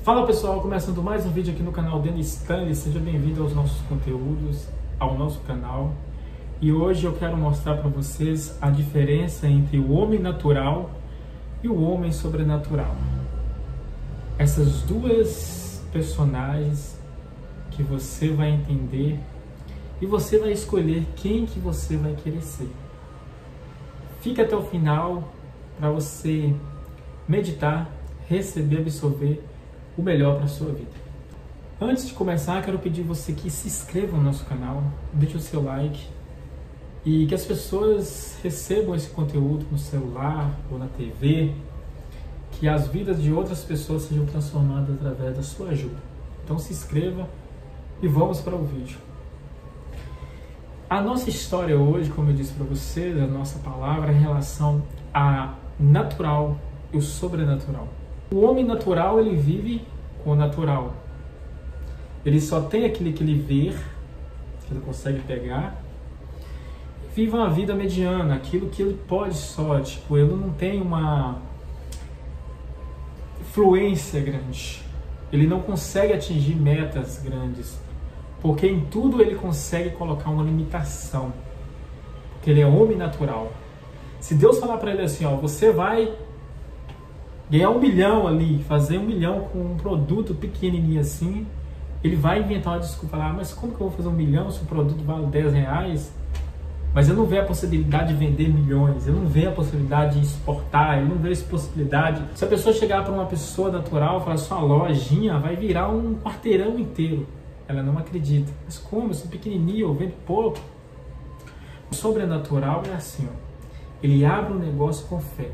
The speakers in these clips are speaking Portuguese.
Fala pessoal, começando mais um vídeo aqui no canal Denis Stanley. Seja bem-vindo aos nossos conteúdos, ao nosso canal. E hoje eu quero mostrar para vocês a diferença entre o homem natural e o homem sobrenatural. Essas duas personagens que você vai entender e você vai escolher quem que você vai querer ser. Fica até o final para você meditar, receber, absorver o melhor para a sua vida. Antes de começar, quero pedir você que se inscreva no nosso canal, deixe o seu like e que as pessoas recebam esse conteúdo no celular ou na TV, que as vidas de outras pessoas sejam transformadas através da sua ajuda. Então se inscreva e vamos para o vídeo. A nossa história hoje, como eu disse para vocês, a nossa palavra é em relação a natural e o sobrenatural. O homem natural, ele vive com o natural. Ele só tem aquilo que ele vê, que ele consegue pegar. Vive uma vida mediana, aquilo que ele pode só, tipo, ele não tem uma fluência grande. Ele não consegue atingir metas grandes, porque em tudo ele consegue colocar uma limitação. Porque ele é homem natural. Se Deus falar para ele assim, ó, você vai ganhar 1 milhão ali, fazer 1 milhão com um produto pequenininho assim, ele vai inventar uma desculpa lá, mas como que eu vou fazer 1 milhão se o produto vale 10 reais? Mas eu não vejo a possibilidade de vender milhões, eu não vejo a possibilidade de exportar, eu não vejo a possibilidade. Se a pessoa chegar para uma pessoa natural e falar, sua lojinha vai virar um quarteirão inteiro, ela não acredita. Mas como? Eu sou pequenininho, eu vendo pouco. O sobrenatural é assim, ó, ele abre um negócio com fé.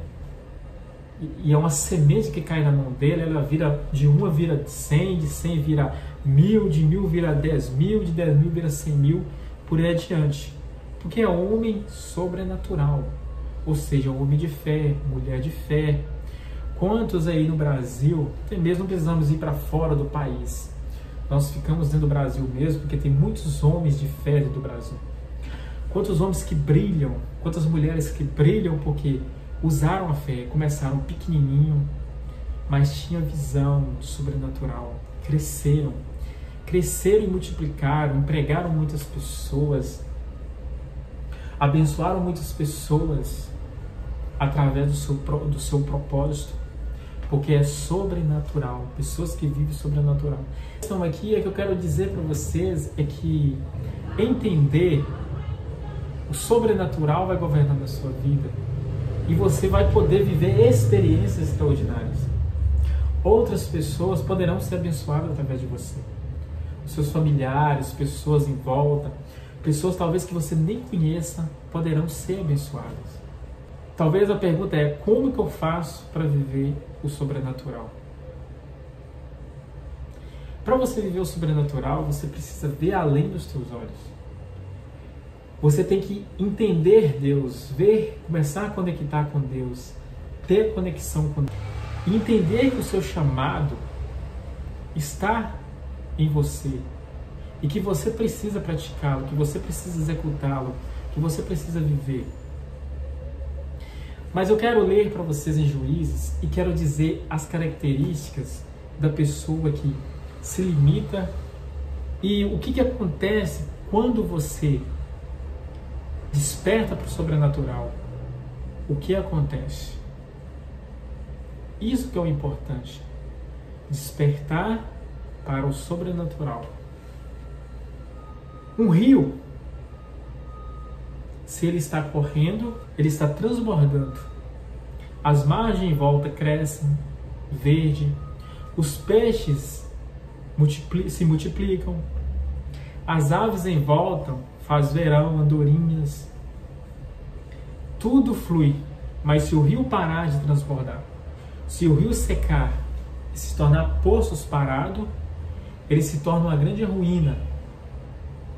E é uma semente que cai na mão dele, ela vira, de uma vira 100, de 100 vira 1000, de 1000 vira 10.000, de 10.000 vira 100.000, por aí adiante. Porque é homem sobrenatural, ou seja, homem de fé, mulher de fé. Quantos aí no Brasil, até mesmo não precisamos ir para fora do país, nós ficamos dentro do Brasil mesmo, porque tem muitos homens de fé dentro do Brasil. Quantos homens que brilham, quantas mulheres que brilham porque usaram a fé, começaram pequenininho, mas tinham visão do sobrenatural, cresceram e multiplicaram, empregaram muitas pessoas, abençoaram muitas pessoas através do seu propósito, porque é sobrenatural, pessoas que vivem sobrenatural. A questão aqui é que eu quero dizer para vocês é que entender o sobrenatural vai governando a sua vida e você vai poder viver experiências extraordinárias. Outras pessoas poderão ser abençoadas através de você. Os seus familiares, pessoas em volta, pessoas talvez que você nem conheça, poderão ser abençoadas. Talvez a pergunta é, como que eu faço para viver o sobrenatural? Para você viver o sobrenatural, você precisa ver além dos teus olhos. Você tem que entender Deus, começar a conectar com Deus, ter conexão com Deus. E entender que o seu chamado está em você e que você precisa praticá-lo, que você precisa executá-lo, que você precisa viver. Mas eu quero ler para vocês em Juízes e quero dizer as características da pessoa que se limita e o que acontece quando você desperta para o sobrenatural. O que acontece? Isso que é o importante. Despertar para o sobrenatural. Um rio, se ele está correndo, ele está transbordando. As margens em volta crescem, verde. Os peixes se multiplicam. As aves em volta faz verão, andorinhas. Tudo flui, mas se o rio parar de transbordar, se o rio secar e se tornar poços parados, ele se torna uma grande ruína.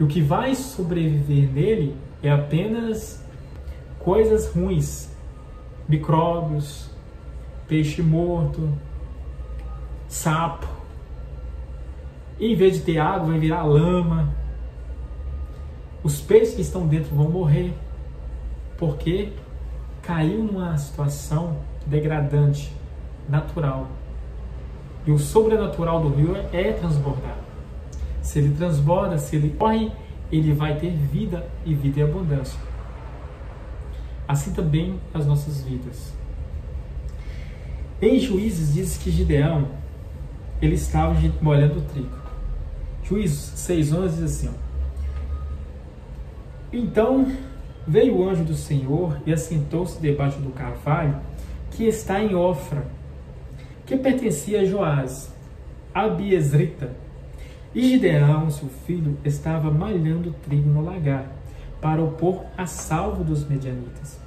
E o que vai sobreviver nele é apenas coisas ruins, micróbios, peixe morto, sapo. E em vez de ter água, vai virar lama. Os peixes que estão dentro vão morrer, porque caiu numa situação degradante, natural. E o sobrenatural do rio é transbordar. Se ele transborda, se ele corre, ele vai ter vida e vida em abundância. Assim também as nossas vidas. Em Juízes diz que Gideão, ele estava molhando o trigo. Juízes 6:11 diz assim: Então veio o anjo do Senhor e assentou-se debaixo do carvalho que está em Ofra, que pertencia a Joás, Abiezrita. E Gideão, seu filho, estava malhando trigo no lagar, para o pôr a salvo dos medianitas.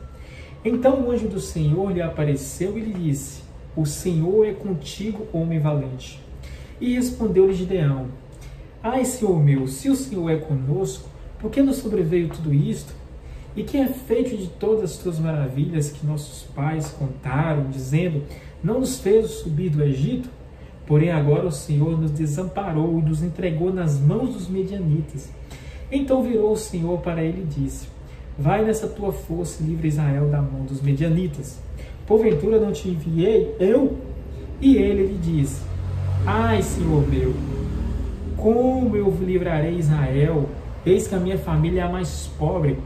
Então o anjo do Senhor lhe apareceu e lhe disse: O Senhor é contigo, homem valente. E respondeu-lhe Gideão: Ai, Senhor meu, se o Senhor é conosco, por que nos sobreveio tudo isto? E que é feito de todas as tuas maravilhas que nossos pais contaram, dizendo: Não nos fez subir do Egito? Porém agora o Senhor nos desamparou e nos entregou nas mãos dos medianitas. Então virou o Senhor para ele e disse: Vai nessa tua força e livra Israel da mão dos medianitas. Porventura não te enviei eu? E ele lhe disse: Ai, Senhor meu, como eu livrarei Israel? Eis que a minha família é a mais pobre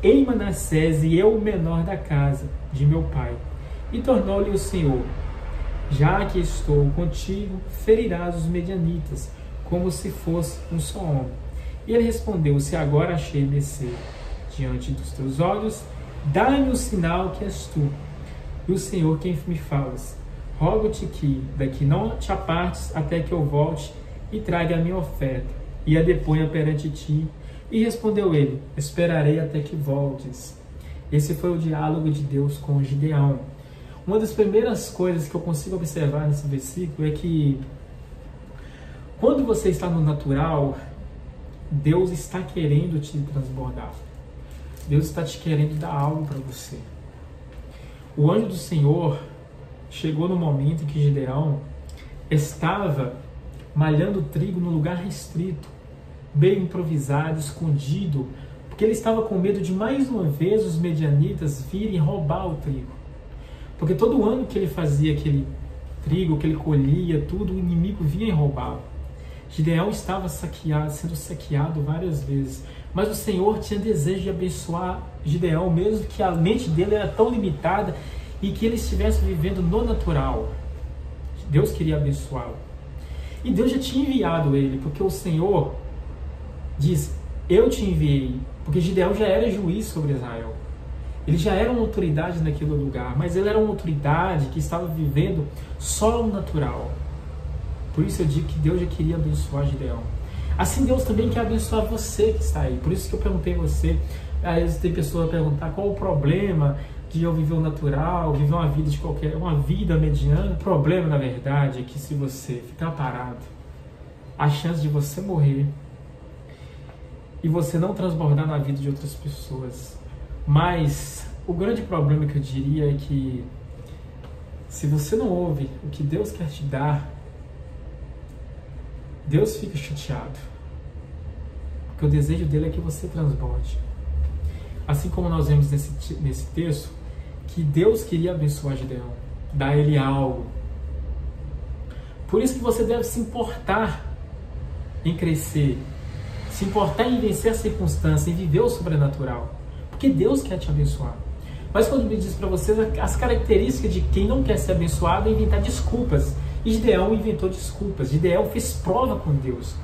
em Manassés e eu o menor da casa de meu pai. E tornou-lhe o Senhor: Já que estou contigo, ferirás os medianitas, como se fosse um só homem. E ele respondeu: Se agora achei mercê diante dos teus olhos, dá-me o sinal que és tu, e o Senhor quem me falas. Rogo-te que daqui não te apartes até que eu volte e traga a minha oferta, e a deponha perante ti. E respondeu ele: Esperarei até que voltes. Esse foi o diálogo de Deus com Gideão. Uma das primeiras coisas que eu consigo observar nesse versículo é que quando você está no natural, Deus está querendo te transbordar. Deus está te querendo dar algo para você. O anjo do Senhor chegou no momento em que Gideão estava malhando trigo no lugar restrito, bem improvisado, escondido, porque ele estava com medo de mais uma vez os medianitas virem roubar o trigo. Porque todo ano que ele fazia aquele trigo, que ele colhia, tudo, o inimigo vinha e roubava. Gideão estava sendo saqueado várias vezes, mas o Senhor tinha desejo de abençoar Gideão, mesmo que a mente dele era tão limitada e que ele estivesse vivendo no natural. Deus queria abençoá-lo. E Deus já tinha enviado ele, porque o Senhor diz: Eu te enviei, porque Gideão já era juiz sobre Israel. Ele já era uma autoridade naquele lugar, mas ele era uma autoridade que estava vivendo só no natural. Por isso eu digo que Deus já queria abençoar Gideão. Assim Deus também quer abençoar você que está aí. Por isso que eu perguntei a você, às vezes tem pessoa a perguntar qual o problema de eu viver o natural, viver uma vida de uma vida mediana. O problema, na verdade, é que se você ficar parado, a chance de você morrer e você não transbordar na vida de outras pessoas. Mas o grande problema que eu diria é que se você não ouve o que Deus quer te dar, Deus fica chateado. Porque o desejo dele é que você transborde. Assim como nós vemos nesse texto, que Deus queria abençoar Gideão, dar a ele algo. Por isso que você deve se importar em crescer, se importar em vencer a circunstância, em viver o sobrenatural. Porque Deus quer te abençoar. Mas quando me diz para vocês as características de quem não quer ser abençoado é inventar desculpas. E Gideão inventou desculpas. Gideão fez prova com Deus.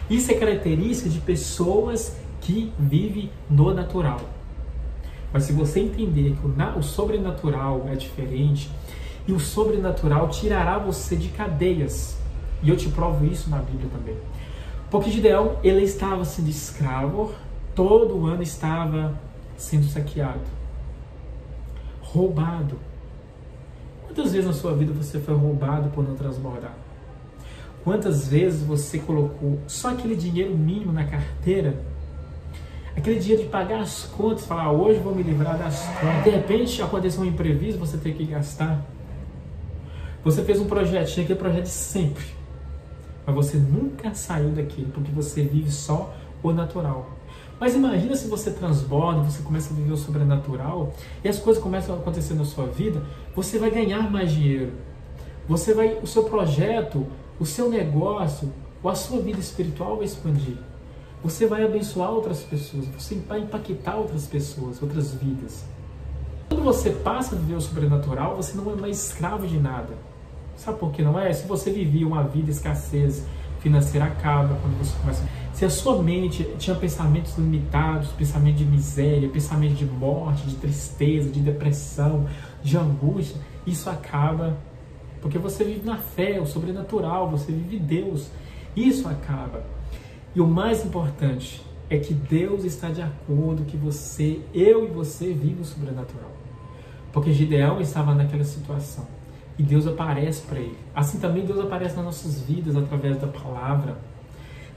Isso é característica de pessoas que vivem no natural. Mas se você entender que o sobrenatural é diferente, e o sobrenatural tirará você de cadeias. E eu te provo isso na Bíblia também. Porque Gideão, ele estava sendo escravo, todo ano estava sendo saqueado, roubado. Quantas vezes na sua vida você foi roubado por não transbordar? Quantas vezes você colocou só aquele dinheiro mínimo na carteira, aquele dinheiro de pagar as contas, falar: hoje vou me livrar das contas. De repente aconteceu um imprevisto, você tem que gastar. Você fez um projetinho, aquele projeto de sempre, mas você nunca saiu daquilo, porque você vive só o natural. Mas imagina se você transborda, você começa a viver o sobrenatural e as coisas começam a acontecer na sua vida, você vai ganhar mais dinheiro, o seu projeto, o seu negócio, ou a sua vida espiritual vai expandir. Você vai abençoar outras pessoas, você vai impactar outras pessoas, outras vidas. Quando você passa a viver o sobrenatural, você não é mais escravo de nada. Sabe por que não é? Se você vivia uma vida de escassez financeira, acaba quando você começa. Se a sua mente tinha pensamentos limitados, pensamento de miséria, pensamento de morte, de tristeza, de depressão, de angústia, isso acaba. Porque você vive na fé, o sobrenatural, você vive Deus. Isso acaba. E o mais importante é que Deus está de acordo que eu e você vivem o sobrenatural. Porque Gideão estava naquela situação. E Deus aparece para ele. Assim também Deus aparece nas nossas vidas através da palavra.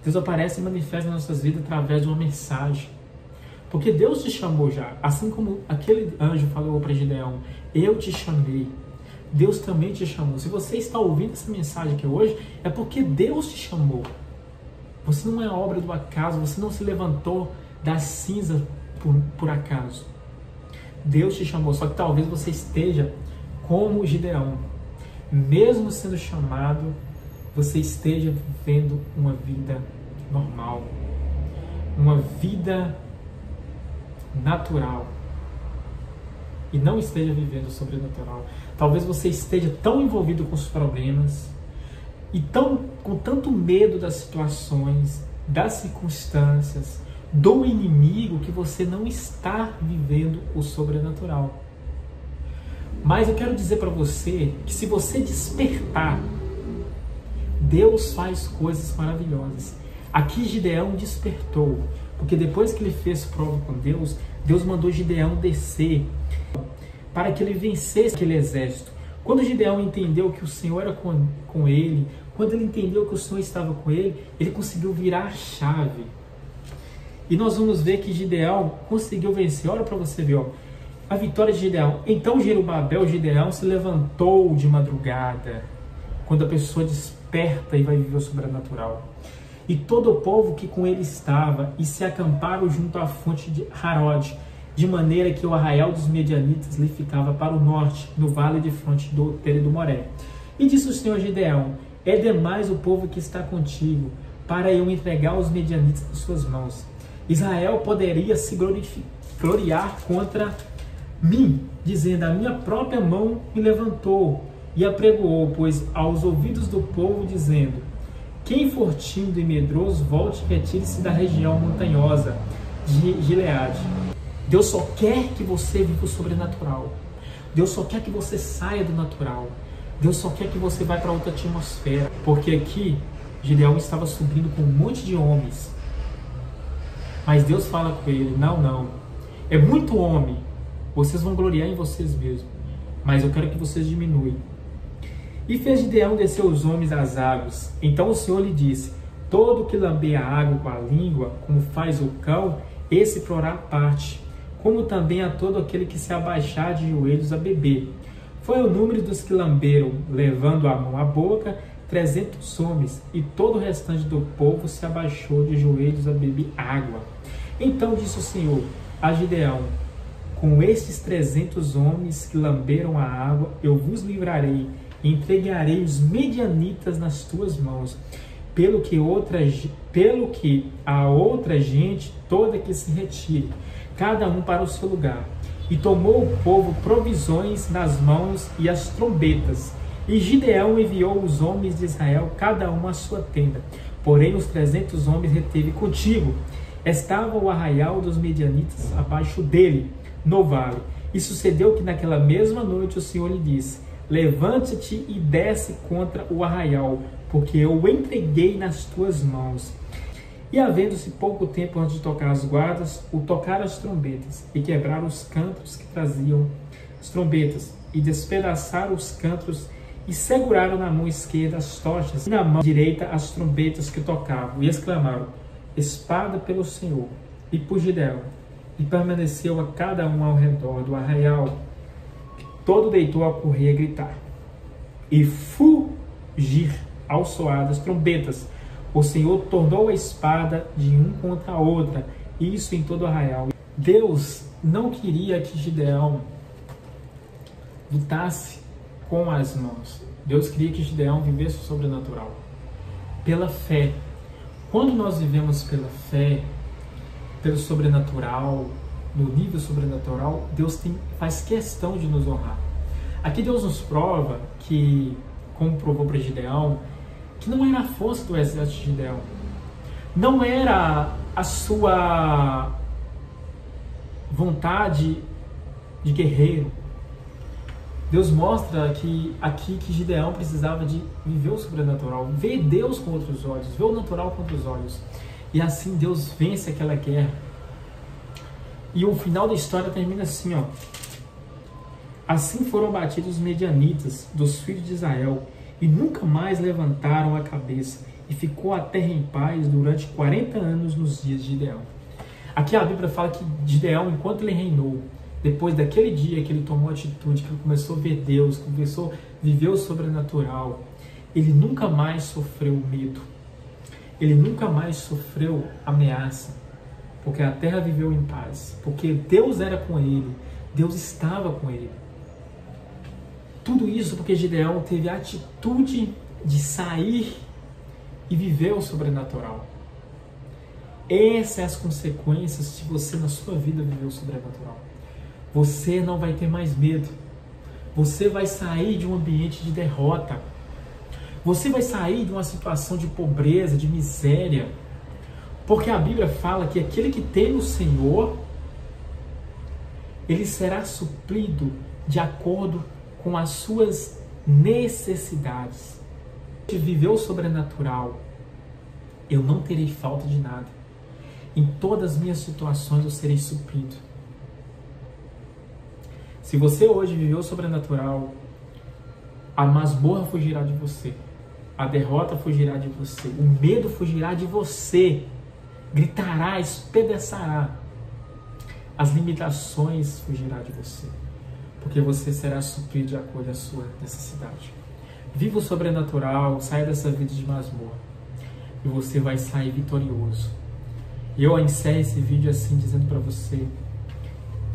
Deus aparece e manifesta nas nossas vidas através de uma mensagem. Porque Deus te chamou já. Assim como aquele anjo falou para Gideão, eu te chamei. Deus também te chamou. Se você está ouvindo essa mensagem aqui hoje, é porque Deus te chamou. Você não é obra do acaso, você não se levantou das cinzas por acaso. Deus te chamou, só que talvez você esteja como Gideão. Mesmo sendo chamado, você esteja vivendo uma vida normal, uma vida natural, e não esteja vivendo o sobrenatural. Talvez você esteja tão envolvido com os problemas e com tanto medo das situações, das circunstâncias, do inimigo, que você não está vivendo o sobrenatural. Mas eu quero dizer para você que se você despertar, Deus faz coisas maravilhosas. Aqui Gideão despertou, porque depois que ele fez prova com Deus, Deus mandou Gideão descer para que ele vencesse aquele exército. Quando Gideão entendeu que o Senhor era com ele, quando ele entendeu que o Senhor estava com ele, ele conseguiu virar a chave. E nós vamos ver que Gideão conseguiu vencer. Olha para você ver, ó, a vitória de Gideão. Então Jerubabel, Gideão, se levantou de madrugada, quando a pessoa desperta e vai viver o sobrenatural. E todo o povo que com ele estava, e se acamparam junto à fonte de Harod, de maneira que o arraial dos medianitas lhe ficava para o norte, no vale de fronte do outeiro do Moré. E disse o Senhor a Gideão, é demais o povo que está contigo, para eu entregar os medianitas em suas mãos. Israel poderia se gloriar contra mim, dizendo, a minha própria mão me levantou e apregoou, pois aos ouvidos do povo, dizendo, quem for tímido e medroso, volte e retire-se da região montanhosa de Gileade. Deus só quer que você viva o sobrenatural. Deus só quer que você saia do natural. Deus só quer que você vá para outra atmosfera. Porque aqui, Gideão estava subindo com um monte de homens. Mas Deus fala com ele, não. É muito homem. Vocês vão gloriar em vocês mesmos. Mas eu quero que vocês diminuem. E fez Gideão descer os homens às águas. Então o Senhor lhe disse, todo que lamber a água com a língua, como faz o cão, esse porá parte, como também a todo aquele que se abaixar de joelhos a beber. Foi o número dos que lamberam, levando a mão à boca, 300 homens, e todo o restante do povo se abaixou de joelhos a beber água. Então disse o Senhor a Gideão, com estes 300 homens que lamberam a água, eu vos livrarei, e entregarei os medianitas nas tuas mãos, pelo que a outra gente toda que se retire, cada um para o seu lugar. E tomou o povo provisões nas mãos e as trombetas. E Gideão enviou os homens de Israel, cada um à sua tenda. Porém os 300 homens reteve contigo. Estava o arraial dos medianitas abaixo dele, no vale. E sucedeu que naquela mesma noite o Senhor lhe disse, levante-te e desce contra o arraial, porque eu o entreguei nas tuas mãos. E havendo-se pouco tempo antes de tocar as guardas, o tocaram as trombetas, e quebraram os cantos que traziam as trombetas, e despedaçaram os cantos, e seguraram na mão esquerda as tochas, e na mão direita as trombetas que tocavam, e exclamaram, espada pelo Senhor, e por Gideão. E permaneceu a cada um ao redor do arraial, todo deitou a correr e a gritar, e fugir ao soar das trombetas. O Senhor tornou a espada de um contra a outra, isso em todo o arraial. Deus não queria que Gideão lutasse com as mãos. Deus queria que Gideão vivesse o sobrenatural. Pela fé. Quando nós vivemos pela fé, pelo sobrenatural, no nível sobrenatural, Deus faz questão de nos honrar. Aqui Deus nos prova que, como provou para Gideão, que não era a força do exército de Gideão, não era a sua vontade de guerreiro. Deus mostra que aqui que Gideão precisava de viver o sobrenatural, ver Deus com outros olhos, ver o natural com outros olhos. E assim Deus vence aquela guerra. E o final da história termina assim, ó. Assim foram batidos os medianitas dos filhos de Israel, e nunca mais levantaram a cabeça, e ficou a terra em paz durante 40 anos nos dias de Gideão. Aqui a Bíblia fala que Gideão, enquanto ele reinou, depois daquele dia que ele tomou atitude, que ele começou a ver Deus, começou a viver o sobrenatural, ele nunca mais sofreu medo. Ele nunca mais sofreu ameaça, porque a terra viveu em paz, porque Deus era com ele, Deus estava com ele. Tudo isso porque Gideão teve a atitude de sair e viver o sobrenatural. Essas são as consequências de você na sua vida viver o sobrenatural. Você não vai ter mais medo. Você vai sair de um ambiente de derrota. Você vai sair de uma situação de pobreza, de miséria. Porque a Bíblia fala que aquele que teme o Senhor, ele será suprido de acordo com as suas necessidades. Se viver o sobrenatural, eu não terei falta de nada. Em todas as minhas situações eu serei suprido. Se você hoje viveu o sobrenatural, a masmorra fugirá de você, a derrota fugirá de você, o medo fugirá de você, gritará, espedaçará, as limitações fugirá de você, porque você será suprido de acordo com a sua necessidade. Viva o sobrenatural, saia dessa vida de masmorra e você vai sair vitorioso. E eu encerro esse vídeo assim, dizendo para você: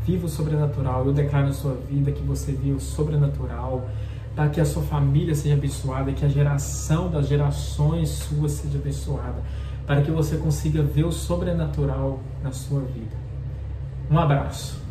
viva o sobrenatural. Eu declaro na sua vida que você viva o sobrenatural, para que a sua família seja abençoada, que a geração das gerações suas seja abençoada, para que você consiga ver o sobrenatural na sua vida. Um abraço.